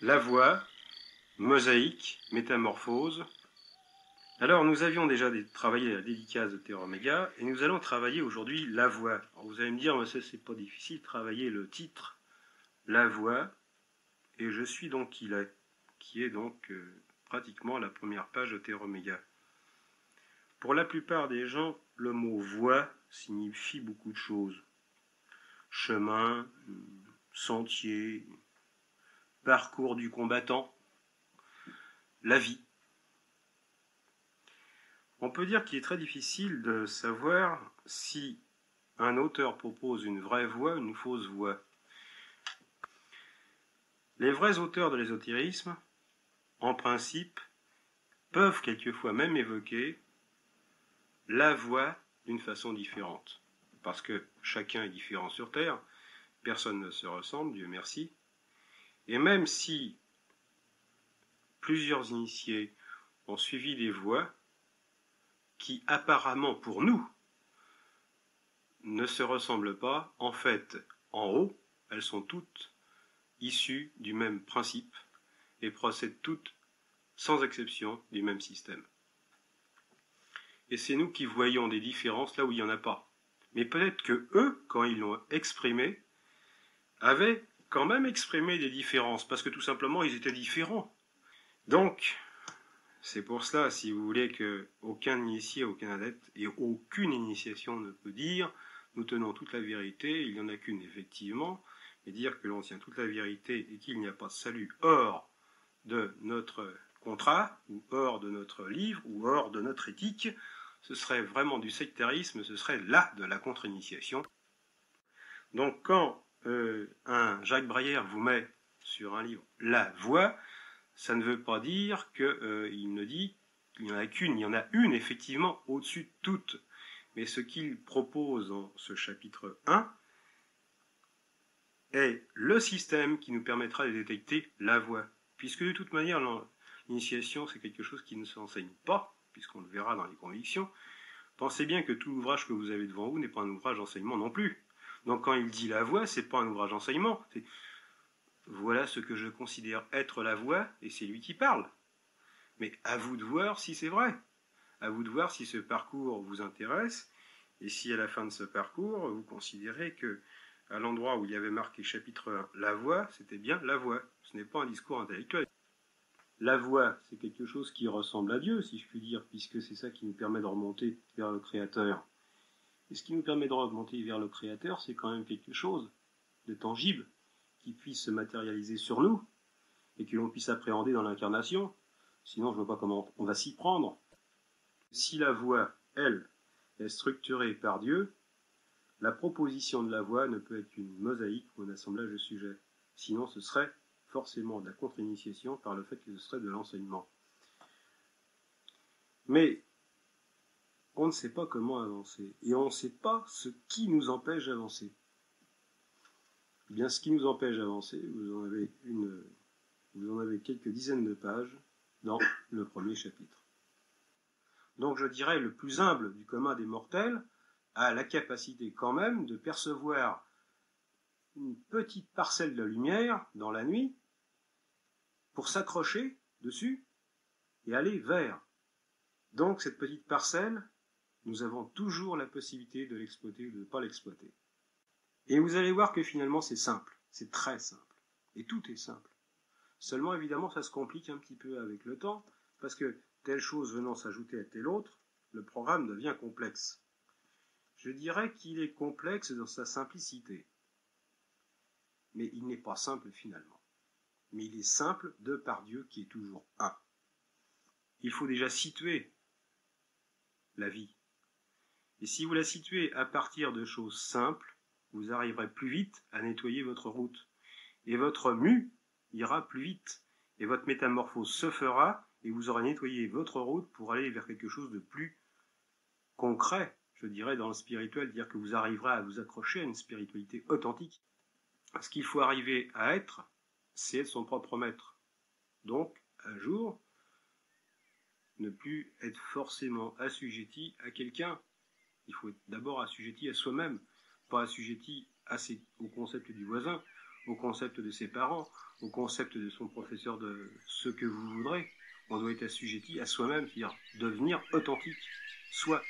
la voix, mosaïque, métamorphose. Alors nous avions déjà travaillé la dédicace de Terra Omega et nous allons travailler aujourd'hui la voix. Alors, vous allez me dire, ça c'est pas difficile, travailler le titre, la voix, et je suis donc qui est donc pratiquement la première page de Terra Omega. Pour la plupart des gens, le mot voie signifie beaucoup de choses. Chemin, sentier, parcours du combattant, la vie. On peut dire qu'il est très difficile de savoir si un auteur propose une vraie voie ou une fausse voie. Les vrais auteurs de l'ésotérisme, en principe, peuvent quelquefois même évoquer la voie d'une façon différente. Parce que chacun est différent sur Terre, personne ne se ressemble, Dieu merci. Et même si plusieurs initiés ont suivi des voies qui apparemment pour nous ne se ressemblent pas, en fait, en haut, elles sont toutes issues du même principe et procèdent toutes, sans exception, du même système. Et c'est nous qui voyons des différences là où il n'y en a pas. Mais peut-être que eux, quand ils l'ont exprimé, avaient quand même exprimé des différences, parce que tout simplement, ils étaient différents. Donc, c'est pour cela, si vous voulez, qu'aucun initié, aucun adepte et aucune initiation ne peut dire « nous tenons toute la vérité », il n'y en a qu'une effectivement, mais dire que l'on tient toute la vérité et qu'il n'y a pas de salut hors de notre contrat, ou hors de notre livre, ou hors de notre éthique, ce serait vraiment du sectarisme, ce serait là de la contre-initiation. Donc quand un Jacques Brayer vous met sur un livre « La Voie », ça ne veut pas dire qu'il ne dit qu'il n'y en a qu'une. Il y en a une, effectivement, au-dessus de toutes. Mais ce qu'il propose dans ce chapitre 1 est le système qui nous permettra de détecter la voie. Puisque de toute manière, l'initiation, c'est quelque chose qui ne s'enseigne pas, puisqu'on le verra dans les convictions. Pensez bien que tout ouvrage que vous avez devant vous n'est pas un ouvrage d'enseignement non plus. Donc quand il dit la voie, c'est pas un ouvrage d'enseignement. C'est voilà ce que je considère être la voie, et c'est lui qui parle. Mais à vous de voir si c'est vrai. À vous de voir si ce parcours vous intéresse, et si à la fin de ce parcours, vous considérez que, à l'endroit où il y avait marqué chapitre 1, la voie, c'était bien la voie. Ce n'est pas un discours intellectuel. La voie, c'est quelque chose qui ressemble à Dieu, si je puis dire, puisque c'est ça qui nous permet de remonter vers le Créateur. Et ce qui nous permet de remonter vers le Créateur, c'est quand même quelque chose de tangible, qui puisse se matérialiser sur nous, et que l'on puisse appréhender dans l'incarnation, sinon je ne vois pas comment on va s'y prendre. Si la voie, elle, est structurée par Dieu, la proposition de la voie ne peut être une mosaïque ou un assemblage de sujets, sinon ce serait forcément de la contre-initiation par le fait que ce serait de l'enseignement. Mais on ne sait pas comment avancer, et on ne sait pas ce qui nous empêche d'avancer. Eh bien, ce qui nous empêche d'avancer, vous en avez quelques dizaines de pages dans le premier chapitre. Donc je dirais le plus humble du commun des mortels a la capacité quand même de percevoir une petite parcelle de lumière dans la nuit pour s'accrocher dessus et aller vers. Donc cette petite parcelle, nous avons toujours la possibilité de l'exploiter ou de ne pas l'exploiter. Et vous allez voir que finalement c'est simple, c'est très simple, et tout est simple. Seulement évidemment ça se complique un petit peu avec le temps, parce que telle chose venant s'ajouter à telle autre, le programme devient complexe. Je dirais qu'il est complexe dans sa simplicité, mais il n'est pas simple finalement. Mais il est simple de par Dieu qui est toujours un. Il faut déjà situer la vie. Et si vous la situez à partir de choses simples, vous arriverez plus vite à nettoyer votre route. Et votre mue ira plus vite. Et votre métamorphose se fera, et vous aurez nettoyé votre route pour aller vers quelque chose de plus concret, je dirais, dans le spirituel, dire que vous arriverez à vous accrocher à une spiritualité authentique. Ce qu'il faut arriver à être, c'est être son propre maître. Donc, un jour, ne plus être forcément assujetti à quelqu'un. Il faut être d'abord assujetti à soi-même, pas assujetti au concept du voisin, au concept de ses parents, au concept de son professeur, de ce que vous voudrez. On doit être assujetti à soi-même, c'est-à-dire devenir authentique, soi.